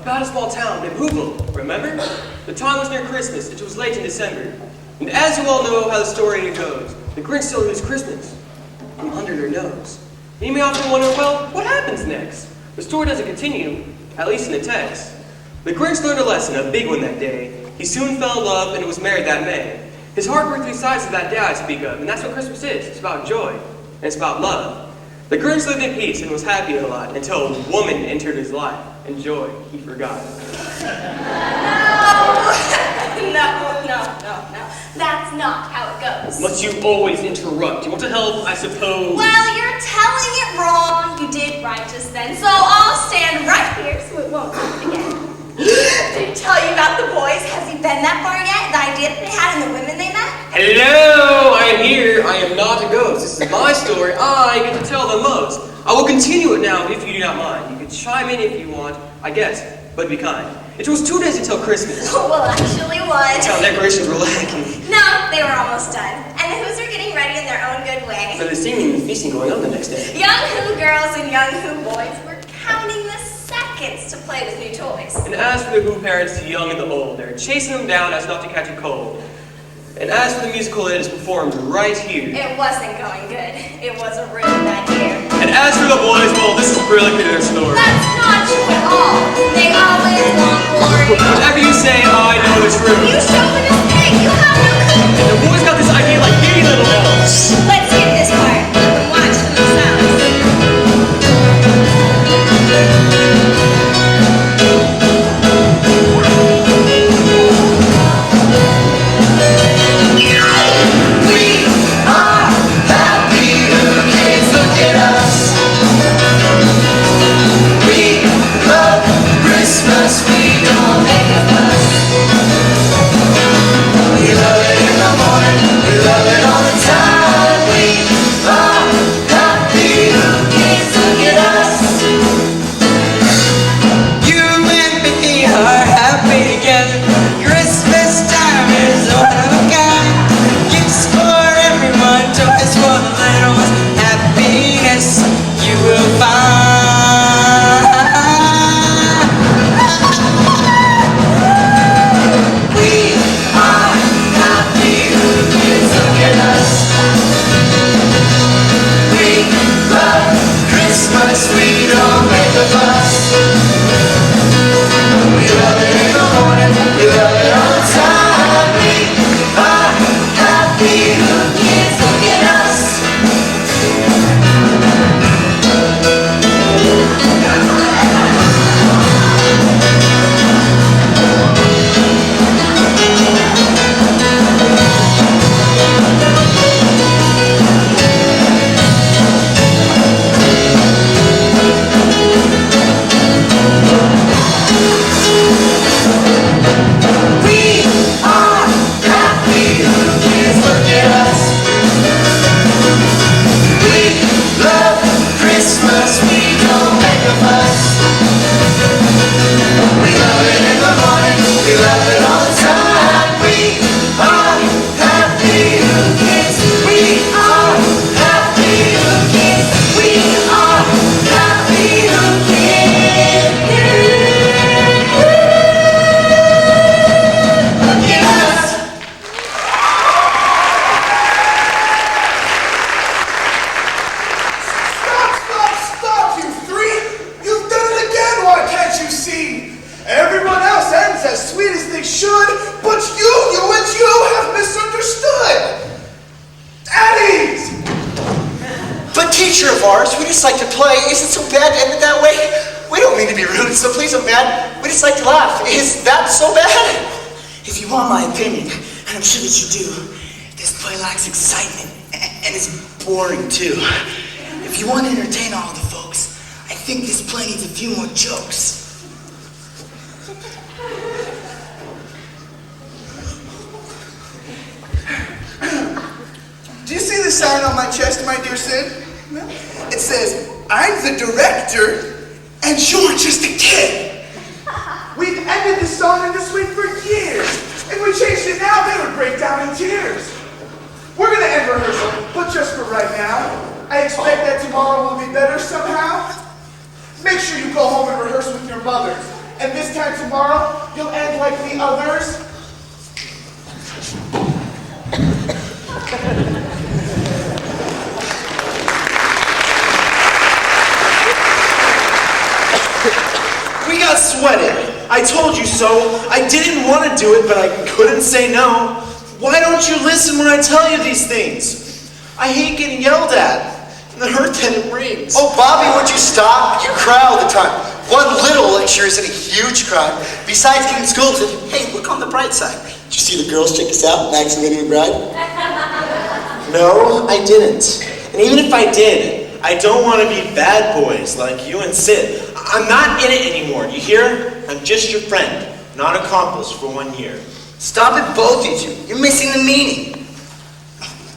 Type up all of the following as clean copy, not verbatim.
about a small town named Whoville, remember? The time was near Christmas, it was late in December. And as you all know how the story goes, the Grinch stole his Christmas from under their nose. And you may often wonder, well, what happens next? The story doesn't continue, at least in the text. The Grinch learned a lesson, a big one that day. He soon fell in love and was married that May. His heart grew 3 sides of that day I speak of, and that's what Christmas is. It's about joy, and it's about love. The Grinch lived in peace and was happy a lot until a woman entered his life, and joy he forgot. No. That's not how it goes. Must you always interrupt? You want to help, I suppose? Well, you're telling it wrong. You did right just then, so I'll stand right here so it won't happen again. Did he tell you about the boys? Has he been that far yet? The idea that they had and the women they met? Hello! I am here. I am not a ghost. This is my story. I get to tell the most. I will continue it now if you do not mind. You can chime in if you want, I guess, but be kind. It was 2 days until Christmas. Oh, well, actually The was. town decorations were lacking. No, they were almost done. And the Who's are getting ready in their own good way. So the singing and feasting going on the next day. Young Who girls and young Who boys were counting the seconds to play with new toys. And as for the Who parents, the young and the old, they're chasing them down as not to catch a cold. And as for the musical, it is performed right here. It wasn't going good. It was a really bad year. And as for the boys, well, this is really their story. That's not true at all. They always want glory. Whatever you say, I know the truth. You chauvinist pig, you have no clue. And the boys got this idea like giddy little elves. Let's hear this part. Watch for themselves. Make sure you go home and rehearse with your mothers. And this time tomorrow, you'll end like the others. We got sweated. I told you so. I didn't want to do it, but I couldn't say no. Why don't you listen when I tell you these things? I hate getting yelled at. And the hurt that it brings. Oh, Bobby, would you stop? You cry all the time. One little lecture isn't a huge crime. Besides getting scolded, hey, look on the bright side. Did you see the girls check us out, Max and Minnie McBride? No, I didn't. And even if I did, I don't want to be bad boys like you and Sid. I'm not in it anymore, you hear? I'm just your friend, not accomplice for 1 year. Stop it, both you two. You're missing the meaning.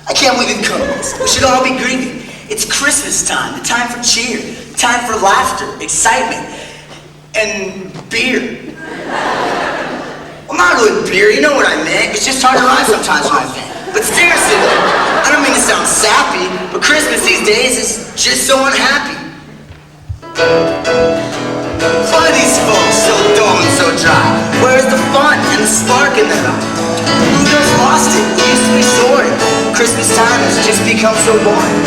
I can't believe you've come to this. We should all be grieving. It's Christmas time, the time for cheer, time for laughter, excitement, and beer. Well, not really beer, you know what I meant. It's just hard to rhyme sometimes when I vent. But seriously, though, I don't mean to sound sappy, but Christmas these days is just so unhappy. Why are these folks so dull and so dry? Where's the fun and the spark in their eye? Who knows lost it? We used to be sorted. Christmas time has just become so boring.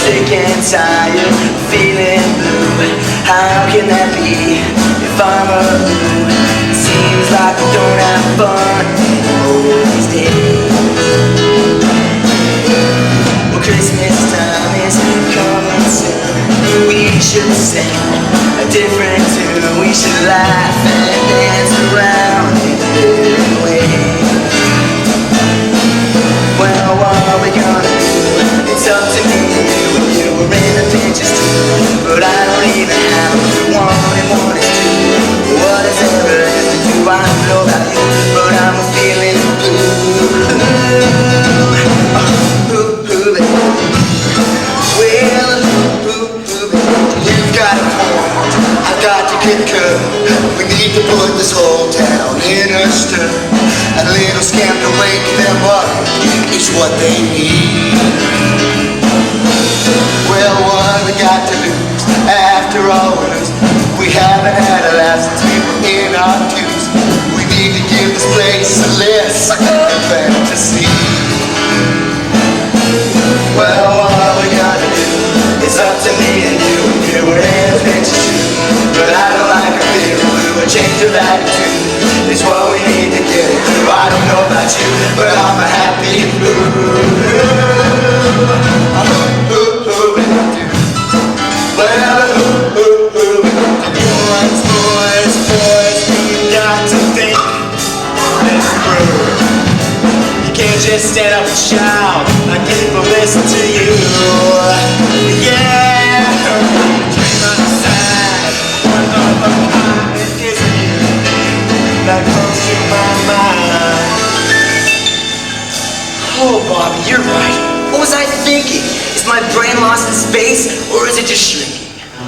Sick and tired, feeling blue. How can that be if I'm alone? Seems like we don't have fun anymore these days. Well, Christmas time is coming soon. We should sing a different tune. We should laugh and dance around in different ways. Well, what are we gonna do? It's up to me and you were in the pictures too. But I don't even have a clue. One and one is two. What is ever left to do? I don't know about you, but I'm feeling blue. Well, you've got a point, I've got to concur. We need to put this whole town in a stir. A little scam to wake them up is what they need. Well, what we got to lose? After all we lose, we haven't had a laugh since we were in our twos. We need to give this place a list and fantasy. Well, what we gotta do is up to me and you. You were in a picture too, but I don't like a bit of blue. A change of attitude is what we need to get through. I don't know about you, but I'm a happy Boys, you got to think this through. You can't just stand up and shout like people listen to you. Yeah, dream outside. One of a kind is you that comes to my mind. Oh, Bobby, you're right. What was I thinking? Is my brain lost in space, or is it just shrinking?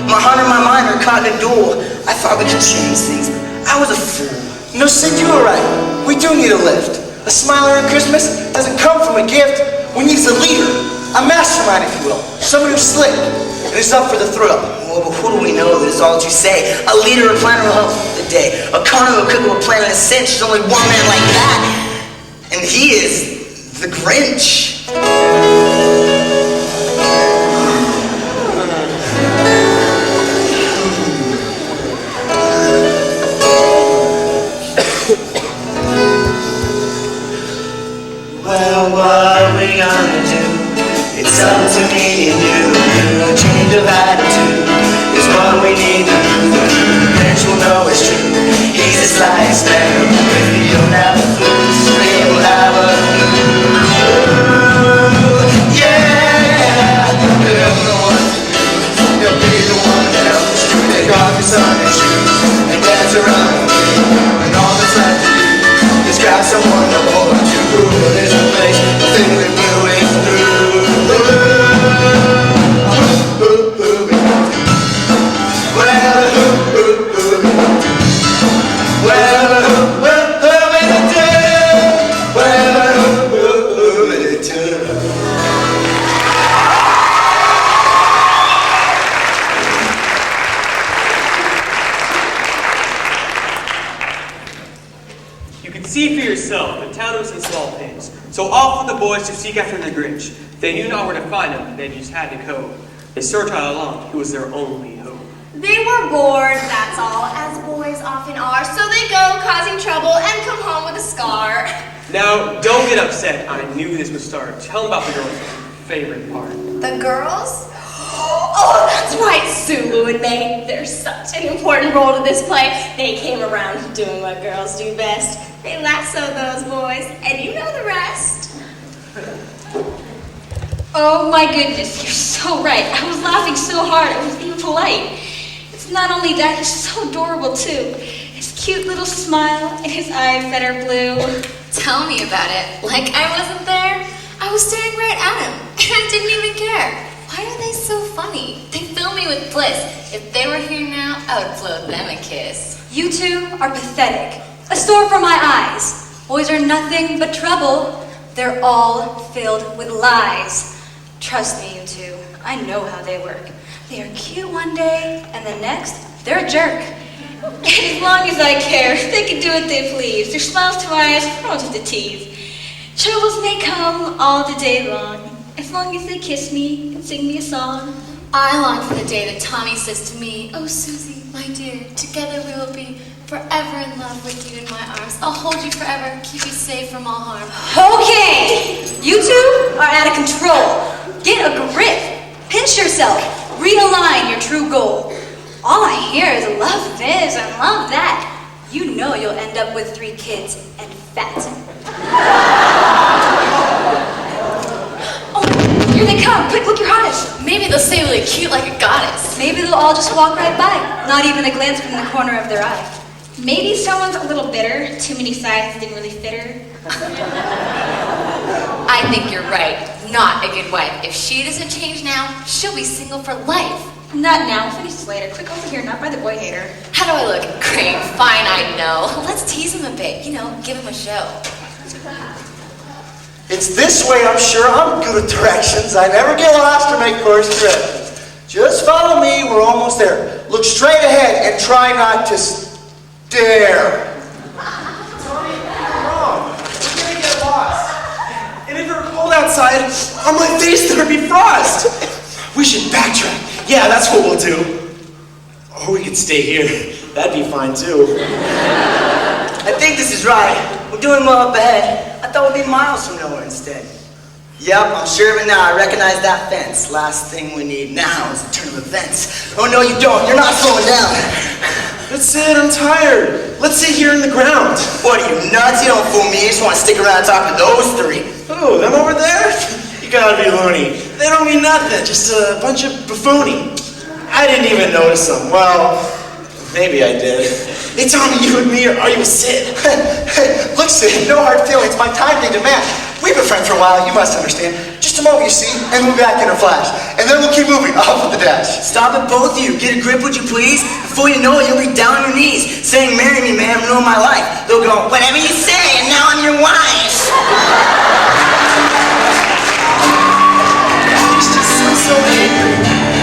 My heart and my mind are caught in a duel. I thought we could change things. I was a fool. No, Sid, you were right. We do need a lift. A smile around Christmas doesn't come from a gift. We need a leader, a mastermind, if you will. Someone who's slick and is up for the thrill. Well, but who do we know that is all that you say? A leader or planner will help the day. A carnival cook will plan in a cinch. There's only one man like that, and he is the Grinch. Well, what are we gonna do? It's up to me and you. A change of attitude is what we need to do. The Grinch will know it's true. He's a sly experiment. If you don't have a clue, he'll have a clue. Yeah, he'll know what to do. He'll be the one that helps you take off your Sunday shoes and dance around with you. And all that's left to do is grab someone to hold you. There's a place I think we blew it through. could see for yourself, the town was in small pins. So off with the boys to seek after the Grinch. They knew not where to find him, they just had to go. They searched all along, he was their only hope. They were bored, that's all, as boys often are, so they go causing trouble and come home with a scar. Now, don't get upset. I knew this would start. Tell them about the girl's favorite part. The girls? Oh, that's right, Sulu and May. They're such an important role to this play. They came around doing what girls do best. They lassoed those boys, and you know the rest. Oh my goodness, you're so right. I was laughing so hard I was being polite. It's not only that, he's so adorable too. His cute little smile and his eyes that are blue. Tell me about it. Like I wasn't there. I was staring right at him, and I didn't even care. Why are they so funny? They fill me with bliss. If they were here now, I would blow them a kiss. You two are pathetic. A sore for my eyes. Boys are nothing but trouble. They're all filled with lies. Trust me, you two. I know how they work. They are cute one day, and the next, they're a jerk. And as long as I care, they can do what they please. Their smiles to my eyes, are just a tease. Troubles may come all the day long, as long as they kiss me and sing me a song. I long for the day that Tommy says to me, "Oh, Susie, my dear, together we will be forever in love with you in my arms. I'll hold you forever, keep you safe from all harm." Okay, you two are out of control. Get a grip, pinch yourself, realign your true goal. All I hear is love this and love that. You know you'll end up with 3 kids and fat. Oh, here they come. Quick, look your hottest. Maybe they'll stay really cute like a goddess. Maybe they'll all just walk right by, not even a glance from the corner of their eye. Maybe someone's a little bitter. Too many sizes didn't really fit her. I think you're right. Not a good wife. If she doesn't change now, she'll be single for life. Not now. We'll finish this later. Quick, over here. Not by the boy hater. How do I look? Great. Fine, I know. Let's tease him a bit. You know, give him a show. It's this way, I'm sure. I'm good at directions. I never get lost or make course corrections. Just follow me. We're almost there. Look straight ahead and try not to stare. Tommy, you're wrong. You're gonna get lost. And if it were cold outside, on my face there'd be frost. We should backtrack. Yeah, that's what we'll do. Or we could stay here. That'd be fine too. I think this is right. We're doing well up ahead. I thought we'd be miles from nowhere instead. Yep, I'm sure of it now. I recognize that fence. Last thing we need now is a turn of events. Oh no, you don't. You're not slowing down. That's it, I'm tired. Let's sit here in the ground. What are you, nuts? You don't fool me. You just want to stick around and talk to those 3. Oh, them over there? You gotta be loony. They don't mean nothing, just a bunch of buffooning. I didn't even notice them. Well, maybe I did. Hey Tommy, you and me, are you a Sid? Look, Sid, no hard feelings. My time they demand. We've been friends for a while, you must understand. Just a moment, you see, and we'll be back in a flash. And then we'll keep moving, off with the dash. Stop it, both of you. Get a grip, would you please? Before you know it, you'll be down on your knees, saying, "Marry me, ma'am, ruin my life." They'll go, "Whatever you say, and now I'm your wife." He's just so angry.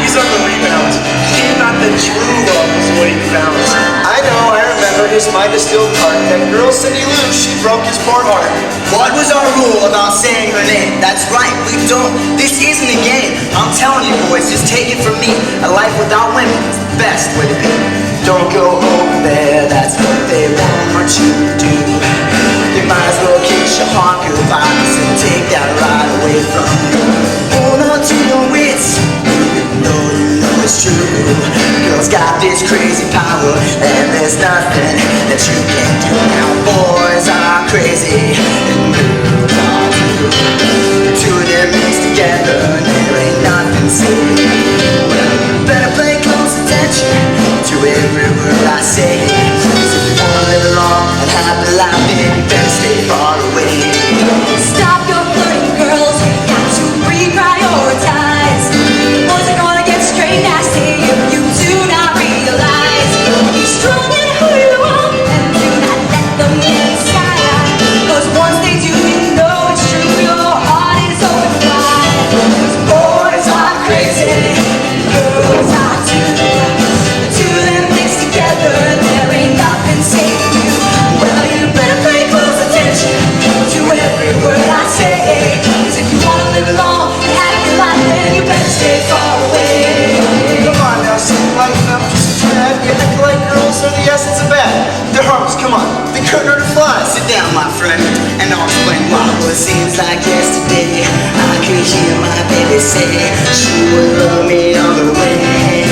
He's on the rebound. He thought that true love was what he found. I know, I remember his my distilled part. That girl Cindy Lou, she broke his poor heart. What was our rule about saying her name? That's right, we don't. This isn't a game. I'm telling you boys, just take it from me. A life without women is the best way to be. Don't go over there, that's what they want you to do. You might as well kiss your heart goodbyes and take that right away from you. Hold on to your wits, you know it's true. Girls got this crazy power, and there's nothing that you can do. Now boys are crazy, and girls are too. The two of them mixed together, and there ain't nothing safe. Well, better pay close attention to every word I say. 'Cause if you wanna friend, and I'll explain why. Well, it seems like yesterday I could hear my baby say she would love me all the way.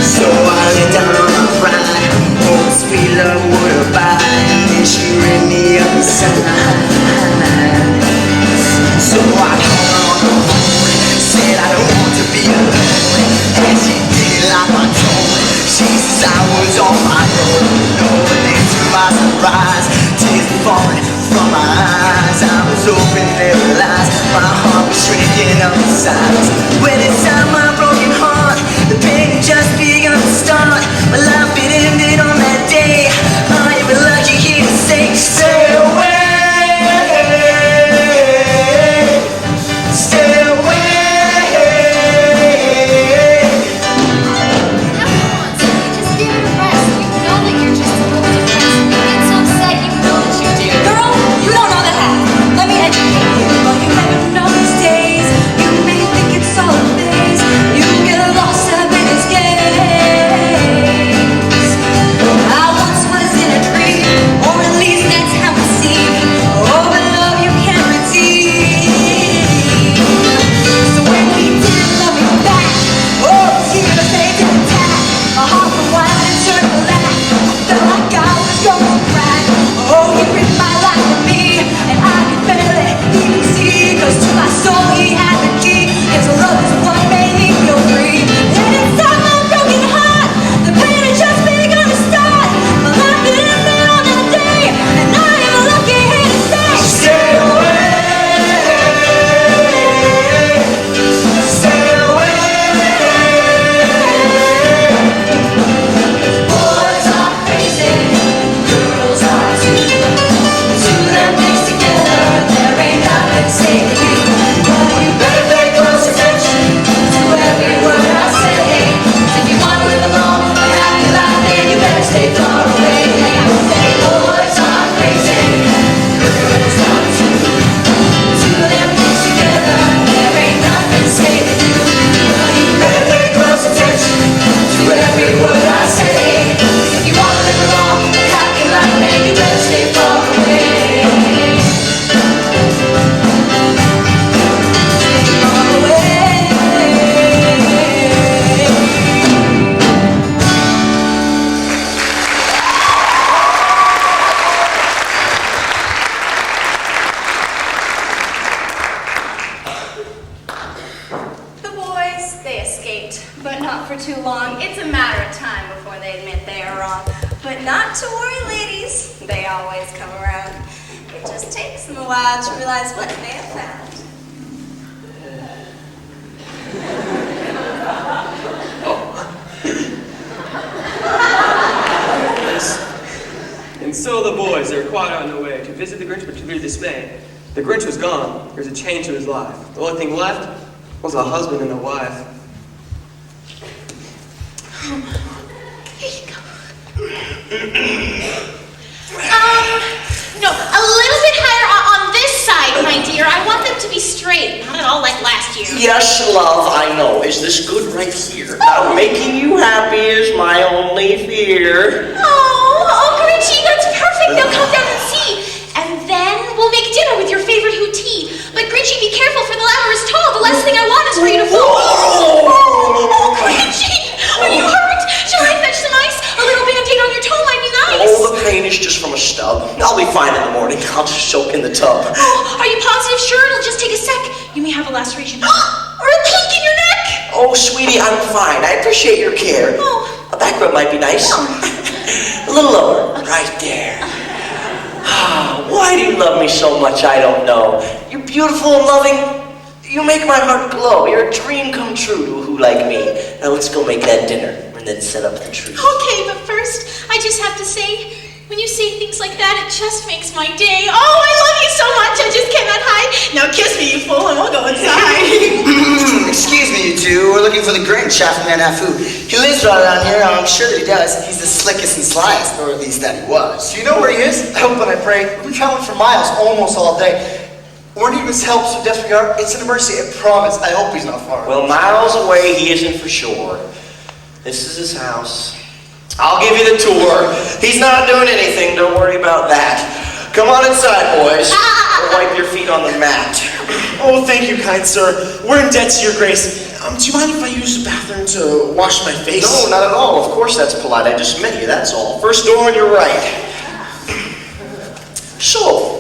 So I laid down on my pride, oh sweet love would abide, and then she ripped me up inside. So I called her on the phone, said I don't want to be alone, and she did it like I told her. She says I was on my own, no, and then to my surprise, tears were falling from my eyes. I was open every lies, my heart was shrinking up inside. When inside my broken heart, the pain had just begun to start. My life it ended on that day. I am lucky here to say, stay away. But not for too long. It's a matter of time before they admit they are wrong. But not to worry, ladies. They always come around. It just takes them a while to realize what they have found. And so the boys, they were quite on their way to visit the Grinch, but to their dismay, the Grinch was gone. There was a change to his life. The only thing left was a husband and a wife. Here you go. No, a little bit higher on this side, my dear. I want them to be straight, not at all like last year. Yes, love, I know. Is this good right here? Now, making you happy is my only fear. Oh, Grinchy, that's perfect. They'll come down and see. And then we'll make dinner with your favorite hootie. But Grinchy, be careful, for the ladder is tall. The last thing I want is for you to fall. Oh, Grinchy, are you hurt? Shall I fetch some ice? A little Band-Aid on your toe might be nice. Oh, the pain is just from a stub. I'll be fine in the morning. I'll just soak in the tub. Oh, are you positive? Sure, it'll just take a sec. You may have a laceration. Or a kink in your neck. Oh, sweetie, I'm fine. I appreciate your care. Oh. A back rub might be nice. A little lower. Right there. Why do you love me so much? I don't know. You're beautiful and loving. You make my heart glow. You're a dream come true to who like me. Now let's go make that dinner and then set up the tree. Okay, but first, I just have to say, when you say things like that, it just makes my day. Oh, I love you so much, I just cannot hide. Now kiss me, you fool, and we'll go inside. Excuse me, you two. We're looking for the Grinch, half man, half who. He lives right around here, I'm sure that he does. He's the slickest and slyest, or at least that he was. Do you know where he is? I hope and I pray. We've been traveling for miles almost all day. We're needing his help, so desperate we are. It's an emergency, I promise. I hope he's not far. Well, miles away he isn't for sure. This is his house. I'll give you the tour. He's not doing anything, don't worry about that. Come on inside, boys. Or wipe your feet on the mat. Oh, thank you, kind sir. We're in debt to your grace. Do you mind if I use the bathroom to wash my face? No, not at all. Of course that's polite. I just met you, that's all. First door on your right. So,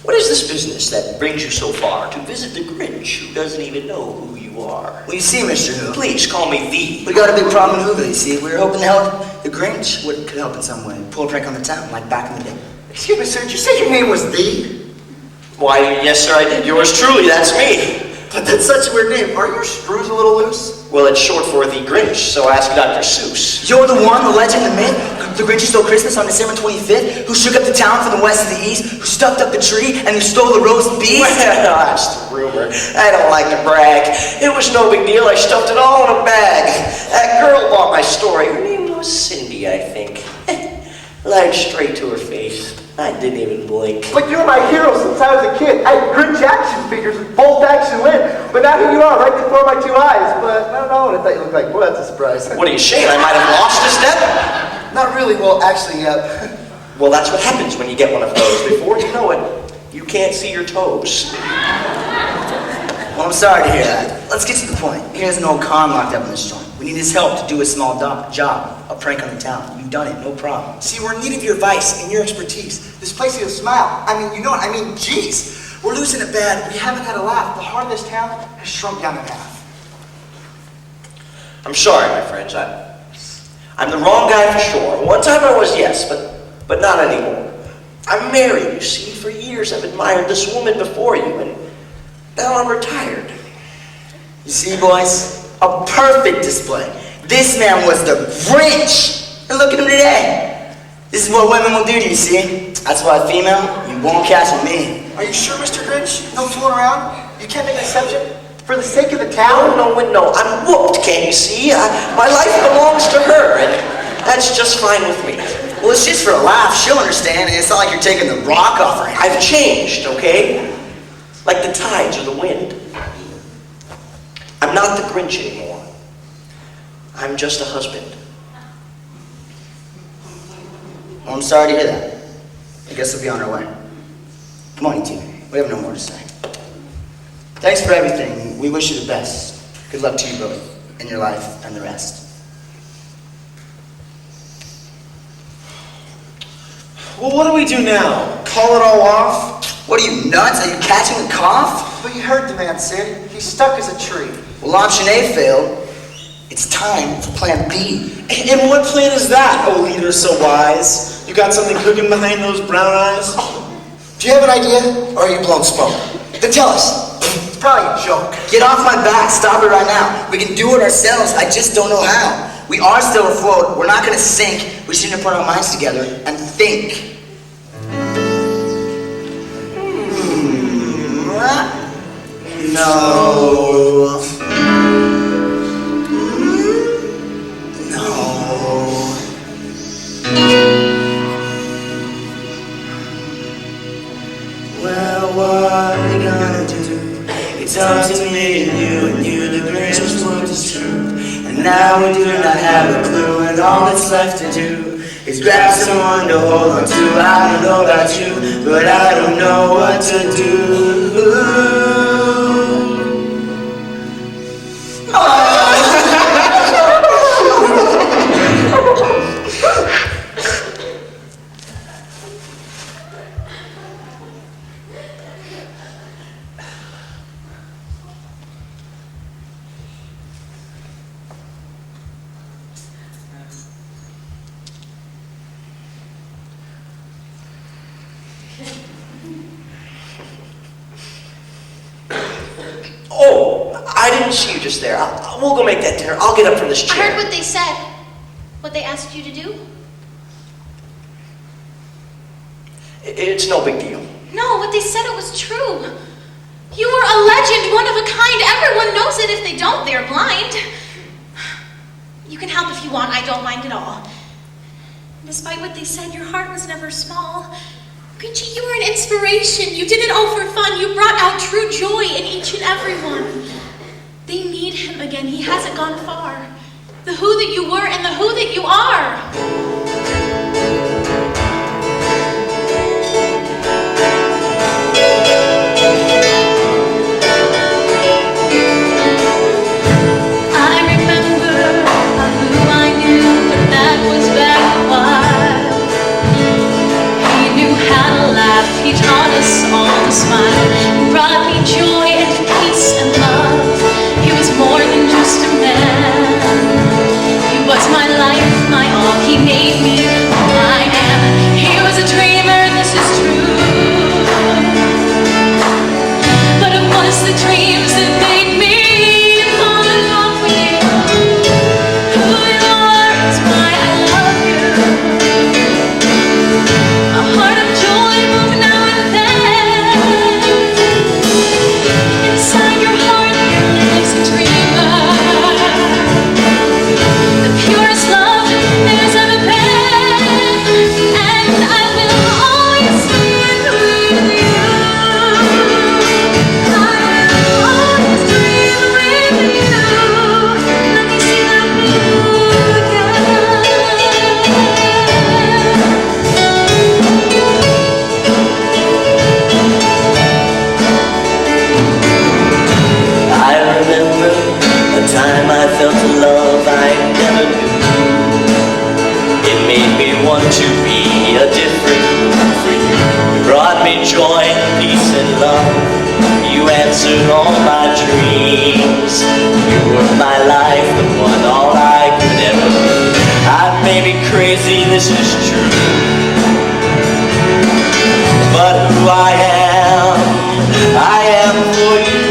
what is this business that brings you so far to visit the Grinch who doesn't even know who you are? Well, you see, Mr. Who, Please call me V. we got a big problem in Whoville, you see. We were hoping to help the Grinch. What could help in some way? Pull a prank on the town, like back in the day. Excuse me, sir, did you say your name was Thee? Why, yes, sir, I did. Yours truly, that's me. But that's such a weird name. Are your screws a little loose? Well, it's short for the Grinch, so ask Dr. Seuss. You're the one, the legend, the myth, the Grinch who stole Christmas on December 25th, who shook up the town from the west to the east, who stuffed up the tree, and who stole the roast beef? Well, that's the rumor. I don't like to brag. It was no big deal. I stuffed it all in a bag. That girl bought my story. Her name was Cindy, I think. Lied straight to her face. I didn't even blink. But you're my hero since I was a kid. I had Grinch action figures with bolt action win. But now here you are, right before my two eyes. But I don't know what I thought you looked like. Boy, that's a surprise. What are you saying? I might have lost a step? Not really. Well, actually, Well, that's what happens when you get one of those. Before you know it, you can't see your toes. Well, I'm sorry to hear that. Let's get to the point. Here's an old con locked up in this joint. We need his help to do a small job, a prank on the town. You've done it, no problem. see, we're in need of your advice and your expertise. This place needs a smile. I mean, you know what? I mean, geez. We're losing it bad. We haven't had a laugh. The heart of this town has shrunk down in half. I'm sorry, my friends. I'm the wrong guy for sure. One time I was, yes, but not anymore. I'm married, you see. For years I've admired this woman before you, and now I'm retired. You see, boys? A perfect display. This man was the Grinch. And look at him today. This is what women will do to you, see? That's why, female, you won't catch with me. Are you sure, Mr. Grinch? No fooling around? You can't make an exception? For the sake of the town? No. I'm whooped, can't you see? My life belongs to her, and that's just fine with me. Well, it's just for a laugh. She'll understand, and it's not like you're taking the rock off her. I've changed, okay? Like the tides or the wind. I'm not the Grinch anymore. I'm just a husband. Well, I'm sorry to hear that. I guess we'll be on our way. Come on, you two. We have no more to say. Thanks for everything. We wish you the best. Good luck to you both in your life and the rest. Well, what do we do now? Call it all off? What are you, nuts? Are you catching a cough? But you heard the man, Sid. He's stuck as a tree. Well, option A failed. It's time for plan B. And what plan is that, oh leader so wise? You got something cooking behind those brown eyes? Do you have an idea? Or are you blowing smoke? Then tell us. It's probably a joke. Get off my back. Stop it right now. We can do it ourselves. I just don't know how. We are still afloat. We're not going to sink. We just need to put our minds together and think. No. Well, what are we gonna do? It's up to me and you, the greatest word is true. And now we do not have a clue, and all that's left to do is grab someone to hold on to. I don't know about you, but I don't know what to do. Oh, I didn't see you just there. We'll go make that dinner. I'll get up from this I chair. heard what they said. What they asked you to do. It's no big deal. No, what they said, it was true. You are a legend, one of a kind. Everyone knows it. If they don't, they're blind. You can help if you want. I don't mind at all. Despite what they said, your heart was never small. Grinchy, you were an inspiration. You did it all for fun. You brought out true joy in each and every one. They need him again. He hasn't gone far. The who that you were and the who that you are. I remember who I knew, but that was back a while. He knew how to laugh, he taught us all to smile. He brought me joy and peace and love. He was more than just a man. He was my life, my all. He made me who I am. He was a dreamer, this is true. But it was the dreams that made me fall in love with you. Who you are is why I love you. A heart of joy moves now and then. Inside your heart there lives a dreamer. The purest love there's ever been. And I will always stand with you. I will always dream with you. Let me see that blue again. I remember a time I felt a love I never knew. It made me want to be a different for you. You brought me joy, peace, and love. You answered all my dreams. You were my life, the one all I could ever be. I may be crazy, this is true. But who I am for you.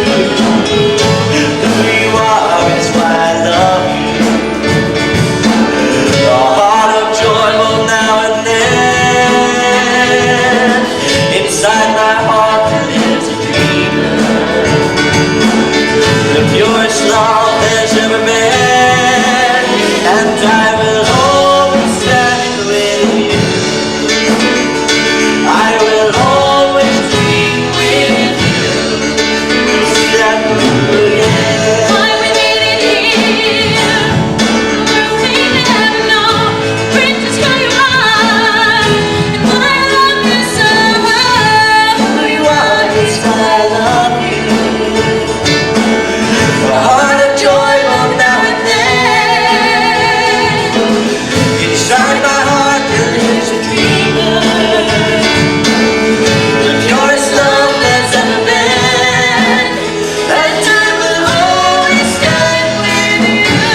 Who you are is why I love you. A heart of joy both now and then. Inside my heart there's a dreamer. The purest love there's ever been. And I will always stand with you. I will always dream with you. We'll see that blue again. Why we meet here? The world may never know. Grinch is who you are, and why I love you so. Who you are is why I love you. A heart of joy both now and then. Inside my heart there lives a dreamer. The purest love that's ever been. And I will always stand with you.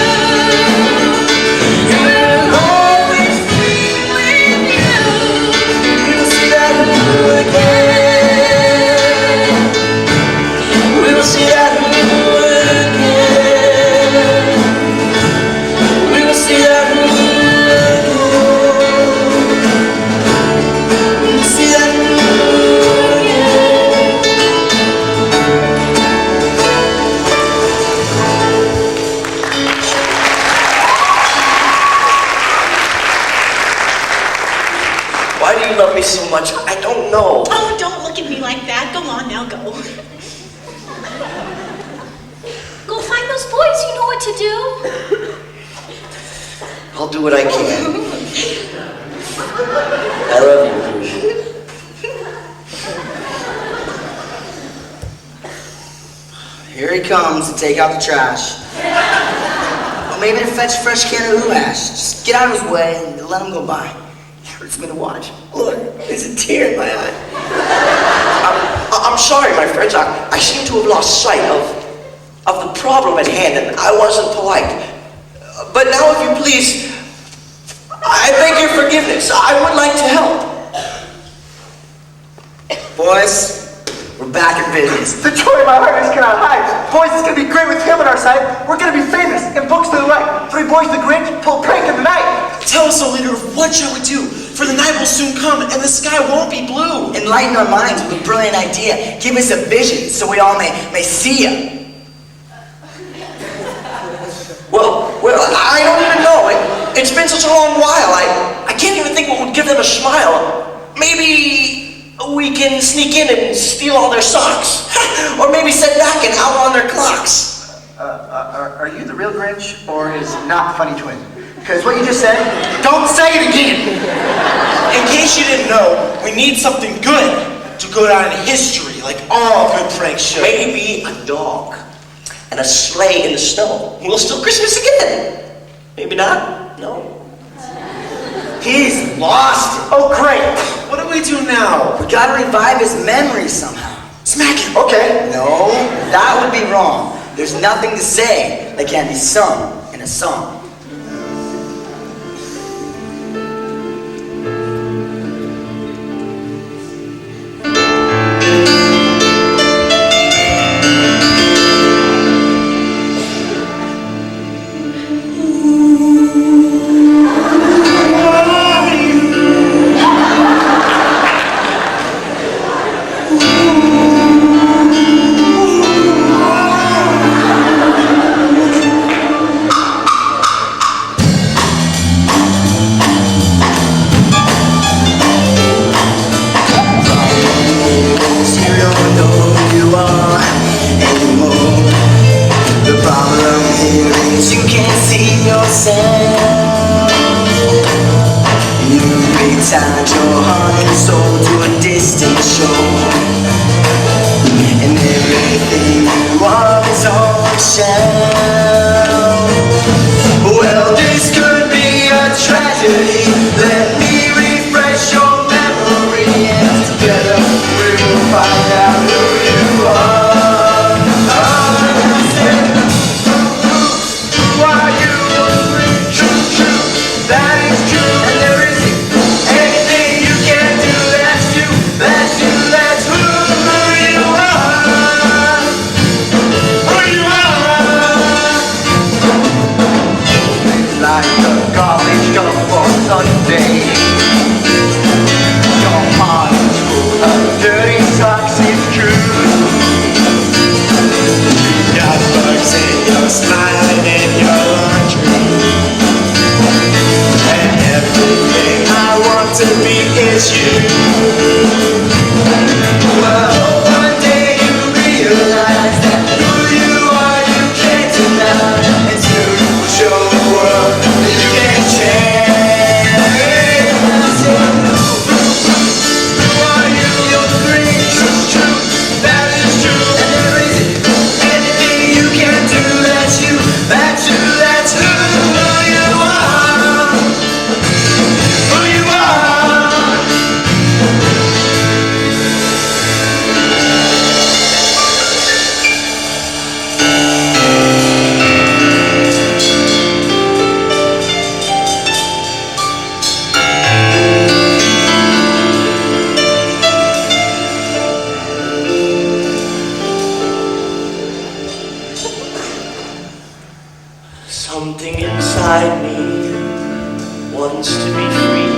You will always dream with you. We'll see that blue again. We'll see that blue again. We will see that blue again. We'll see that blue again. Why do you love me so much? I don't know. Oh, don't look at me like that. Go on now, go. Go find those boys. You know what to do. I'll do what I can. I love you, Grinch. Here he comes to take out the trash. Or maybe to fetch a fresh can of hash. Just get out of his way and let him go by. It hurts me to watch. Look, there's a tear in my eye. I'm sorry, my friends. I seem to have lost sight of the problem at hand, and I wasn't polite. But now, if you please, I beg your forgiveness. I would like to help. Boys, we're back in business. The joy of my heart is cannot hide. Boys, it's gonna be great with him on our side. We're gonna be famous in books to the right. Three boys, the Grinch, pull prank in the night. Tell us, O leader, what shall we do? For the night will soon come, and the sky won't be blue. Enlighten our minds with a brilliant idea. Give us a vision so we all may see you. Well, I don't even know. It's been such a long while. I can't even think what would give them a smile. Maybe we can sneak in and steal all their socks. Or maybe set back and outrun their clocks. Are you the real Grinch, or is not the funny twin? Because what you just said, don't say it again! In case you didn't know, we need something good to go down in history, like all good pranks should. Maybe a dog and a sleigh in the snow. We'll steal Christmas again. Maybe not. No. He's lost it. Oh, great! What do we do now? We gotta revive his memory somehow. Smack him. Okay. No, that would be wrong. There's nothing to say that can't be sung in a song. Tied your heart and soul to a distant shore, and everything you are is all a shell. Well, this could be a tragedy. Let me refresh your memory, and together we will find out who you are. I said, who are you? True, true, that is true, and there is anything you can do. That's you, that's you, that's who you are. Who you are. It's like the garbage dump on Sunday. Your heart is full of dirty socks, it's true. You got bugs in your smile and in your laundry, and everything I want to be is you. Well, one day you realize that who you are you can't deny, and soon you will show the world that you can change. Who are you? You're free. True, true, that is true, and there isn't anything you can do. That's you, that's you, that's who you are. Who you are. Something inside me wants to be free.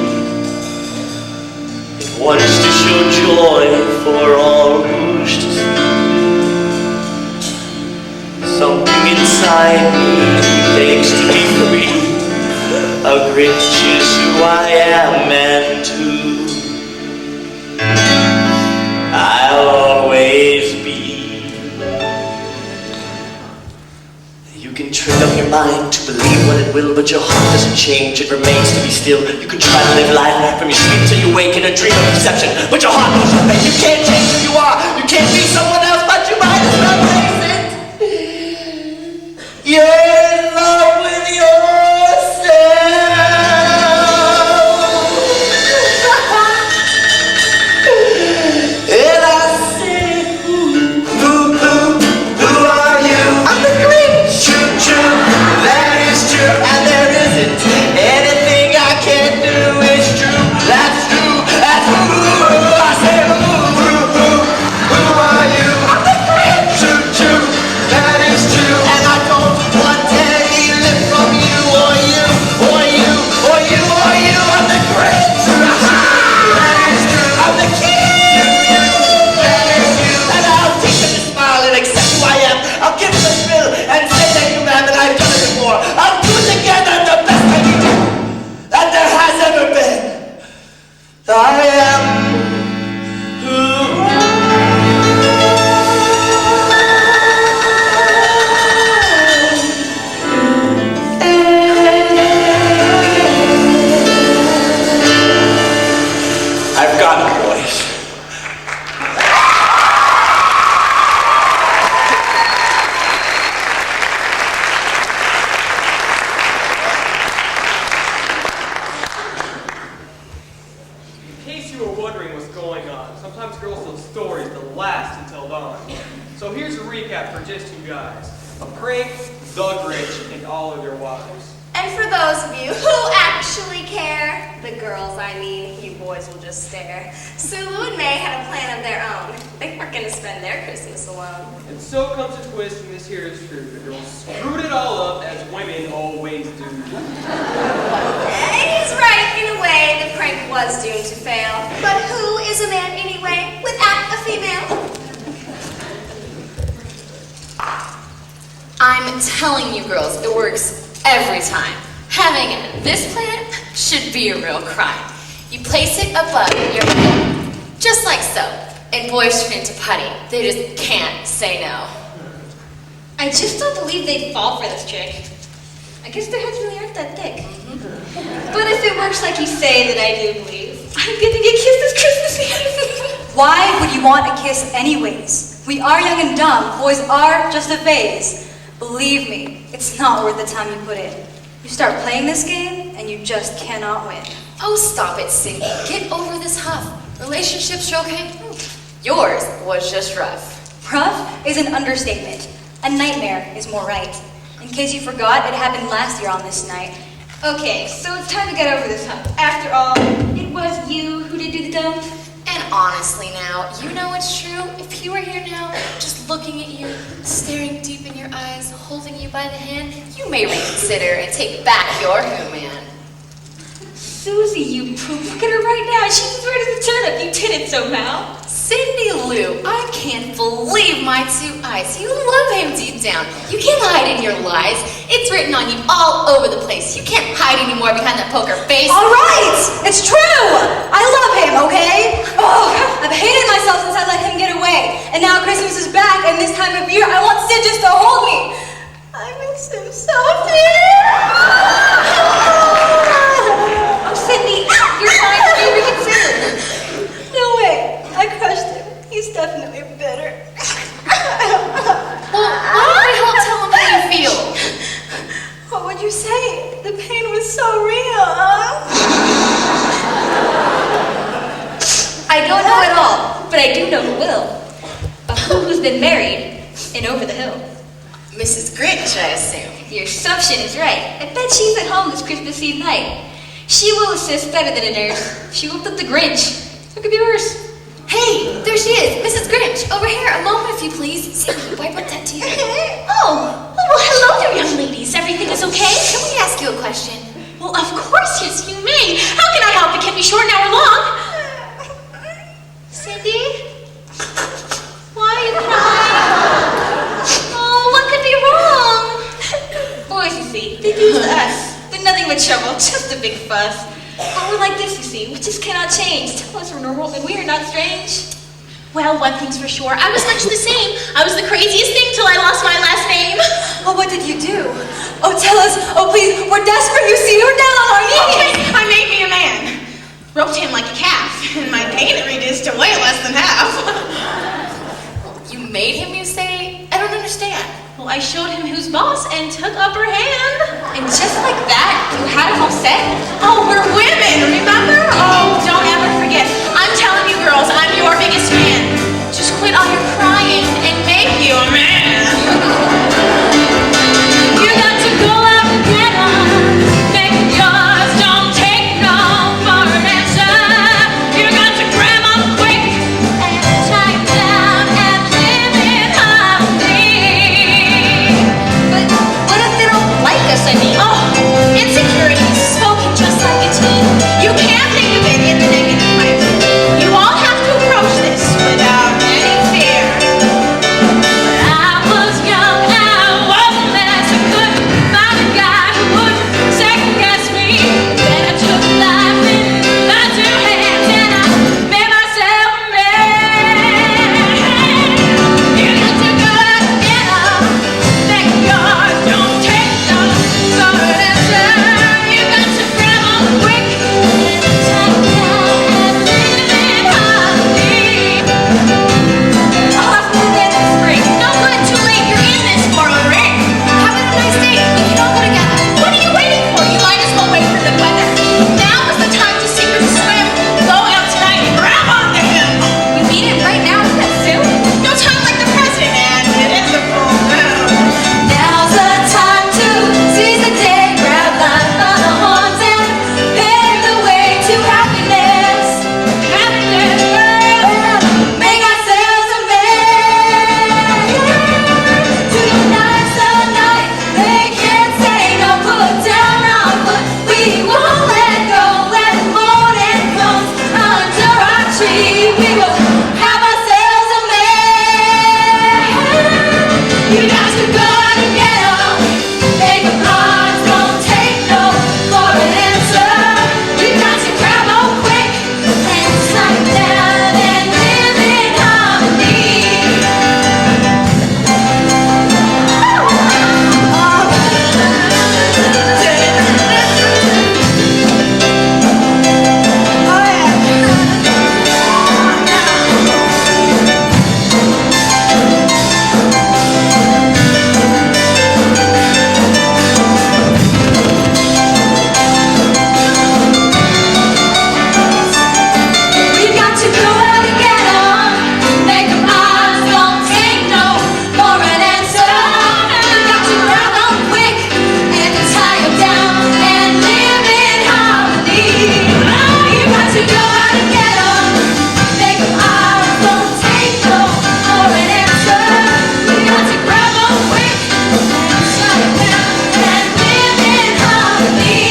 It wants to show joy for all who's to see. Something inside me begs to be free. A Grinch is who I am, and who I'll always be. You can trick up your mind to believe what it will, but your heart doesn't change, it remains to be still. You can try to live life from your sleep till you wake in a dream of deception, but your heart knows your fate. You can't change who you are, you can't be someone else, but you might as well face it. You're in love with yourself. And I said, who are you? I'm the Grinch. True, true, that is true, and there isn't anything I can't do. It's true, that's true, that's who I say. Who are you? I'm the Grinch. True, true, that is true, and I don't want any lip from you or you or you or you or you. I'm the Grinch. That is true. I'm the king. That is you, and I'll take them to smile and accept who I am. I'll give them a thrill and say thank you, man, that I've done it before. I'll do it again. I'm the best I can do that there has ever been. I am who case you were wondering what's going on, sometimes girls tell stories that last until dawn. So here's a recap for just you guys. A prank, the Grinch, and all of your wives. And for those of you who actually care, the girls, I mean, you boys will just stare. Sulu and May had a plan of their own. They weren't going to spend their Christmas alone. And so comes a twist, and this here is true. The girls screwed it all up, as women always do. And he's right, in a way, the prank was doomed to fail. But who is a man anyway, without a female? I'm telling you girls, it works every time. Having this plan should be a real crime. You place it above your head, just like so, and boys turn into putty. They just can't say no. I just don't believe they'd fall for this trick. I guess their heads really aren't that thick. But if it works like you say, that I do believe, I'm gonna get kissed this Christmas Eve. Why would you want a kiss anyways? We are young and dumb. Boys are just a phase. Believe me, it's not worth the time you put in. You start playing this game, and you just cannot win. Oh, stop it, Cindy. Get over this huff. Relationships are okay. Yours was just rough. Rough is an understatement. A nightmare is more right. In case you forgot, it happened last year on this night. Okay, so it's time to get over this hump. After all, it was you who did do the dump. And honestly now, you know it's true. If he were here now, just looking at you, staring deep in your eyes, holding you by the hand, you may reconsider and take back your who man. Susie, you poop. Look at her right now. She's as red as a turnip. You did it somehow. Cindy Lou, I can't believe my two eyes. You love him deep down. You can't hide in your lies. It's written on you all over the place. You can't hide anymore behind that poker face. All right! It's true! I love him, okay? Oh, I've hated myself since I let him get away. And now Christmas is back, and this time of year, I want Sid just to hold me. I miss him so dear. Oh, Cindy, you're trying to be reconsidered. No way. I crushed him. He's definitely bitter. Well, why don't we help tell him how you feel? What would you say? The pain was so real, huh? I don't know at all, but I do know who will. A who's been married and over the hill. Mrs. Grinch, I assume. Your assumption is right. I bet she's at home this Christmas Eve night. She will assist better than a nurse. She whipped up the Grinch. What could be worse? Hey, there she is, Mrs. Grinch. Over here, a moment if you please. Cindy, wipe up that tear. Oh, well, hello there, young ladies. Everything is okay? Can we ask you a question? Well, of course, yes, you may. How can I help? It can be short an hour long. Cindy? Why are you crying? Oh, what could be wrong? Boys, you see, they're used to us. They're nothing but trouble, just a big fuss. But we're like this, you see. We just cannot change. Tell us we're normal and we are not strange. Well, one thing's for sure. I was much the same. I was the craziest thing till I lost my last name. Well, what did you do? Oh, tell us. Oh, please. We're desperate, you see. We're down on our knees. Okay, I made me a man. Roped him like a calf. And my pay reduced to way less than half. You made him, you say? I don't understand. Well, I showed him who's boss and took upper hand. And just like that, you had him all set? Oh, we're women, remember? Oh, don't ever forget. I'm telling you girls, I'm your biggest fan. Just quit all your crying and make you a man. You got to go out and get on. Make yours, don't take no for an answer. You got to grab up quick and tie it down and live in harmony. But what if they don't like us, I mean? Oh, insecurity is spoken just like a teen. You can't think of it in the negative. harmony. We will have ourselves a man. You got to go out and get 'em. Make 'em odds, don't take no for an answer. You got to grab 'em quick and slow down and live in harmony. We got to go out and get 'em. Make 'em odds, don't take no for an answer. You got to grab 'em quick and tie 'em down and live in harmony. You got to go out and get 'em. Make 'em odds, don't take no for an answer. You got to grab 'em quick and tie 'em down and live in harmony.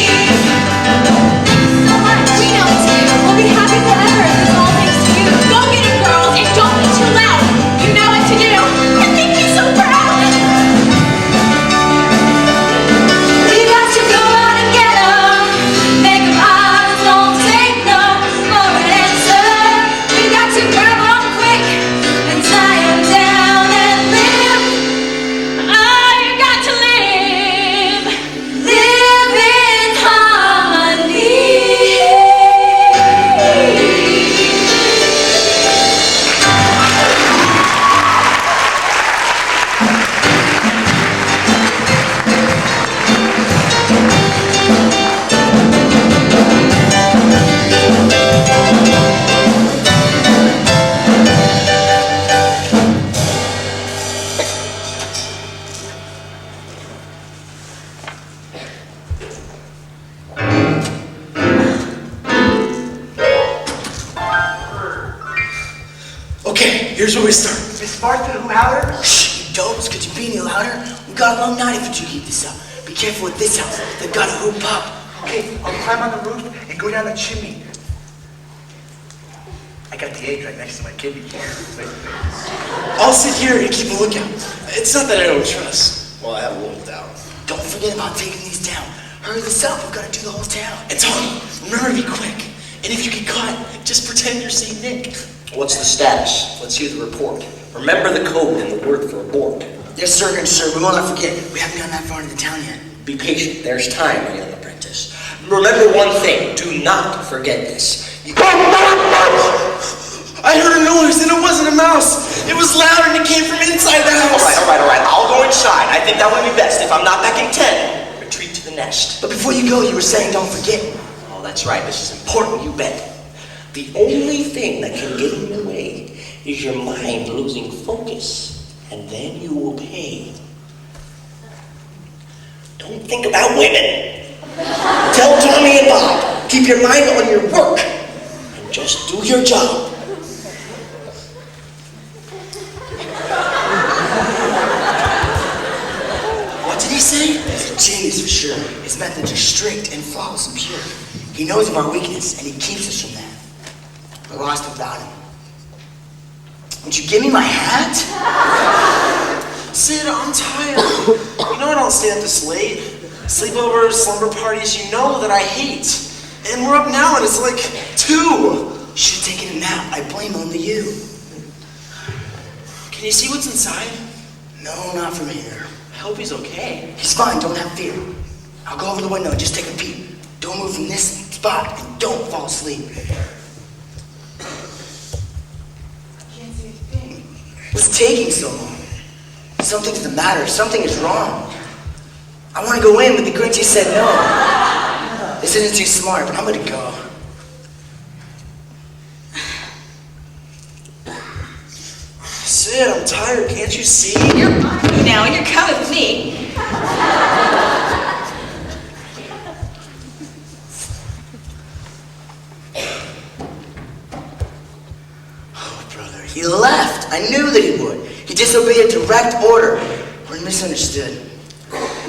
So much we know too. We'll be happy forever if it's all thanks to you. Go get it, girls, and don't be too loud. You know what to do. And make me so proud. We got to go out and get 'em. Make 'em odds, don't take no for an answer. We got to grab 'em quick and tie 'em down and live. Oh, you got to live. Live in harmony. Okay, here's where we start. Miss Martha, who howler? Shh, you dopes, could you be any louder? We got a long night if you keep this up. Be careful with this house. They've got a hoop up. Okay, I'll climb on the roof and go down the chimney. I got the egg right next to my kidney. Wait. I'll sit here and keep a lookout. It's not that I don't trust. Well, I have a little doubt. Don't forget about taking these down. Hurry this up, we've got to do the whole town. And Tommy, remember to be quick. And if you get caught, just pretend you're St. Nick. What's the status? Let's hear the report. Remember the code and the word for abort. Yes, sir, good sir. We will not forget. We haven't gotten that far into the town yet. Be patient. There's time, my young apprentice. Remember one thing. Do not forget this. I heard a noise and it wasn't a mouse. It was loud and it came from inside the house. All right. I'll go inside. I think that would be best. If I'm not back in 10, retreat to the nest. But before you go, you were saying don't forget. Oh, that's right. This is important, you bet. The only thing that can get in the way is your mind losing focus, and then you will pay. Don't think about women. Tell Tommy and Bob, keep your mind on your work, and just do your job. What did he say? He's a genius for sure. His methods are strict and flawless and pure. He knows of our weakness, and he keeps us from that. We're lost without him. Would you give me my hat? Sid, I'm tired. You know I don't stay up this late. Sleepovers, slumber parties, you know that I hate. And we're up now and it's like 2. You should have taken a nap. I blame only you. Can you see what's inside? No, not from here. I hope he's okay. He's fine, don't have fear. I'll go over the window and just take a peek. Don't move from this spot and don't fall asleep. What's taking so long? Something's the matter. Something is wrong. I want to go in, but the Grinch said no. This isn't too smart, but I'm going to go. Sid, I'm tired. Can't you see? You're mine now, and you're coming with me. Oh, brother, he left. I knew that he would. He disobeyed a direct order. We're misunderstood.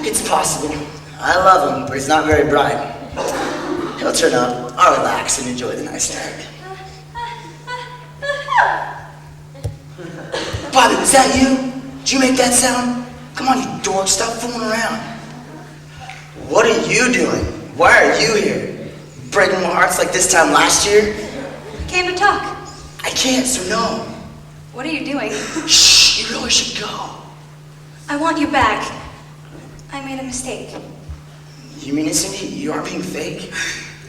It's possible. I love him, but he's not very bright. He'll turn up. I'll relax and enjoy the nice night. Bobby, was that you? Did you make that sound? Come on, you dork, stop fooling around. What are you doing? Why are you here? Breaking more hearts like this time last year? Came to talk. I can't, so no. What are you doing? Shh, you really should go. I want you back. I made a mistake. You mean it, Cindy? You are being fake?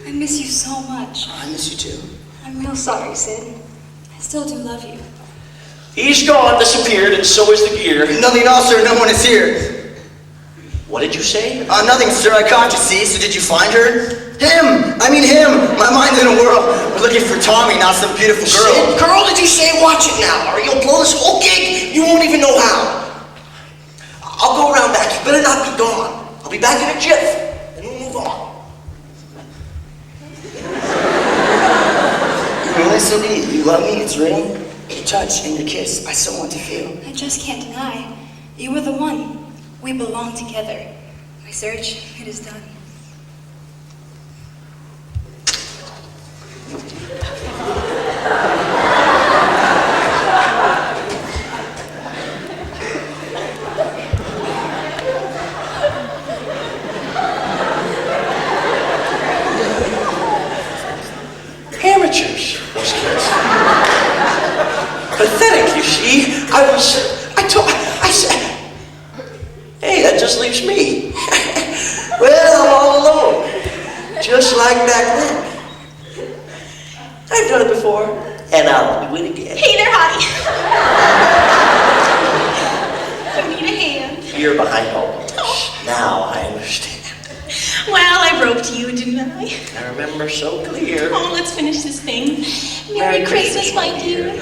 I miss you so much. I miss you too. I'm real sorry, Sid. I still do love you. He's gone, disappeared, and so is the gear. Nothing at all, sir. No one is here. What did you say? Nothing, sir. I caught you, see? So did you find her? Him! I mean him! My mind's in a whirl. We're looking for Tommy, not some beautiful girl. Shit, girl, did you say? Watch it now, or you'll blow this whole gig. You won't even know how. I'll go around back. You better not be gone. I'll be back in a jiff, and we'll move on. Really, Cindy? You love me? It's real? Your touch and your kiss, I so want to feel. I just can't deny. You were the one. We belong together. My search, it is done. Amateurs, those kids. Pathetic, you see. I said, hey, that just leaves me. Well, I'm all alone. Just like back then. I've done it before, and I'll do it again. Hey there, hottie. I need a hand. You're behind all this. Now I understand. Well, I roped you, didn't I? I remember so clear. Oh, let's finish this thing. Merry Christmas, my dear.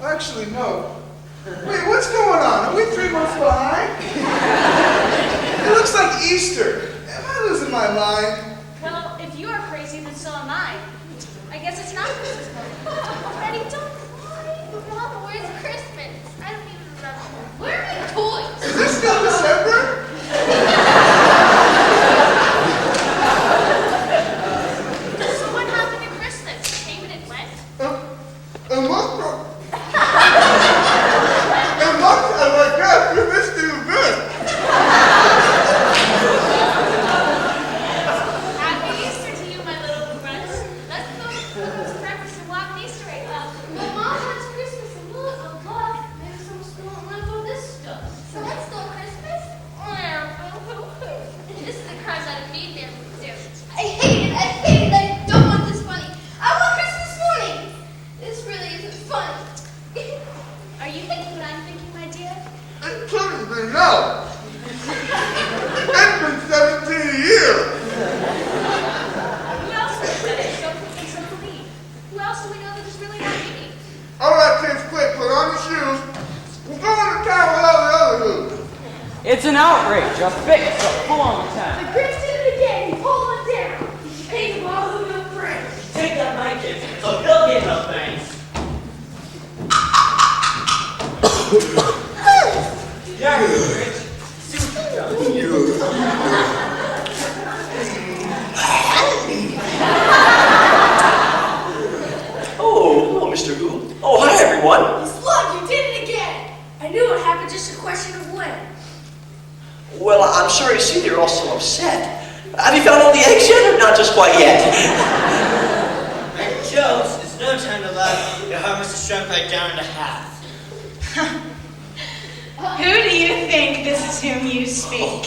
Actually, no. Wait, what's going on? Are we 3 months behind? It looks like Easter. Am I losing my mind? Well, if you are crazy, then so am I. I guess it's not Christmas morning. Daddy, don't cry. Mom, where's Christmas? I don't even remember. Where are my toys? Is this still December? So what happened to Christmas? It came and it went? A month ago. A month? Oh my God, you missed it good. Happy Easter to you, my little Grinch. Let's go to Cook's breakfast and walk Easter egg. put on your shoes. We're going to town with all the other hoops. It's an outrage, a fix, a full-on attack. The Grinch did it again. He pulled it down. You should pay him all who no friends. Take that my kids, so he'll get no thanks. Yeah, Grinch. See what you Oh, hello, Mr. Who. Oh, hi, everyone. Slug, you did it again. I knew it happened, just a question of when. Well, I'm sorry to see you're all so upset. Have you found all the eggs yet, or not just quite yet? Jokes, it's no time to laugh. Your heart must have shrunk right down into half. Who do you think this is whom you speak?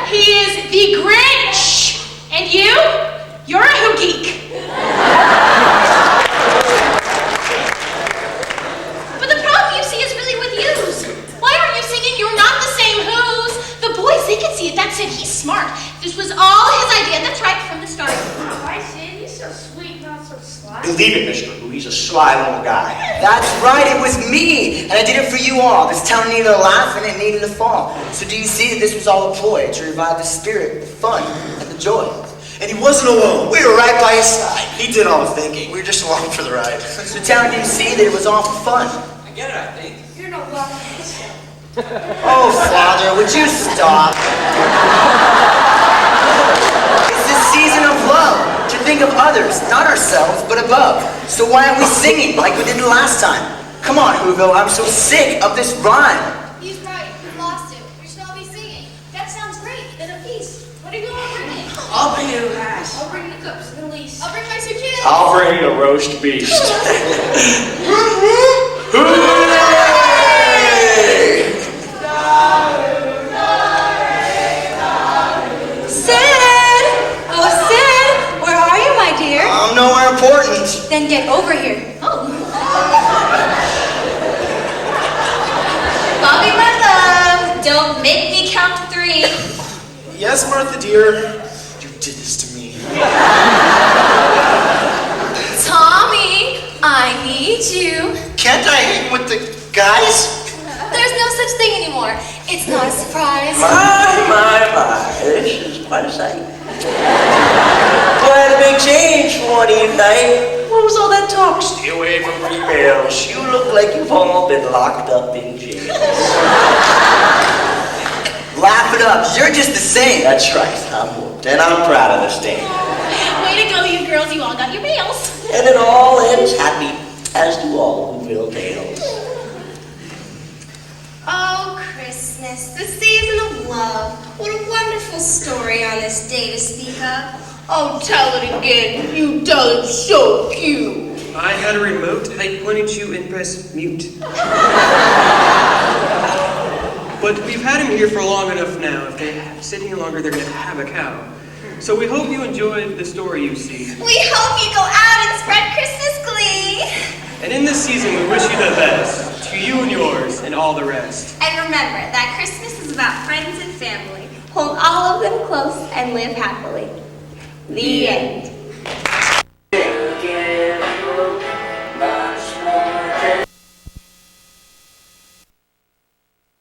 He is the Grinch! And you? You're a Who geek. But the problem you see is really with yous. Why aren't you singing You're Not the Same Who's? The boys, they can see it. That's it. He's smart. This was all his idea. That's right from the start. Why, Sid? He's so sweet, not so sly. Believe it, Mr. Who, he's a sly little guy. That's right, it was me, and I did it for you all. This town needed a laugh and it needed a fall. So do you see that this was all a ploy to revive the spirit, the fun, and the joy? And he wasn't alone. We were right by his side. He did all the thinking. We were just along for the ride. So town didn't see that it was all for fun. I get it, I think. You're no welcome to this show. Oh, Father, would you stop? It's the season of love, to think of others, not ourselves, but above. So why aren't we singing like we did the last time? Come on, Whoville, I'm so sick of this rhyme. He's right. We've lost it. We should all be singing. That sounds great. Then a piece. What are you going to bring in? I'll bring you a hash. I'll bring the cups and the least. I'll bring my suitcase. I'll bring the roast beast. Sid! Oh, Sid! Where are you, my dear? I'm nowhere important. Then get over here. Oh. Bobby, my love, don't make me count to 3. Yes, Martha dear, you did this to me. Tommy, I need you. Can't I hang with the guys? There's no such thing anymore. It's not a surprise. My. This is quite a sight. Quite a big change for one evening. What was all that talk? Stay away from females. You look like you've all been locked up in jail. Laugh it up, you're just the same. That's right, I'm whooped, and I'm proud of this day. Way to go, you girls. You all got your meals. And it all ends happy, as do all Whoville tales. Oh, Christmas, the season of love. What a wonderful story on this day to speak of. Oh, tell it again. You tell it so cute. I had a remote. I pointed you and pressed mute. But we've had him here for long enough now. If they sit here longer, they're going to have a cow. So we hope you enjoyed the story you've seen. We hope you go out and spread Christmas glee. And in this season, we wish you the best. To you and yours, and all the rest. And remember that Christmas is about friends and family. Hold all of them close and live happily. The end.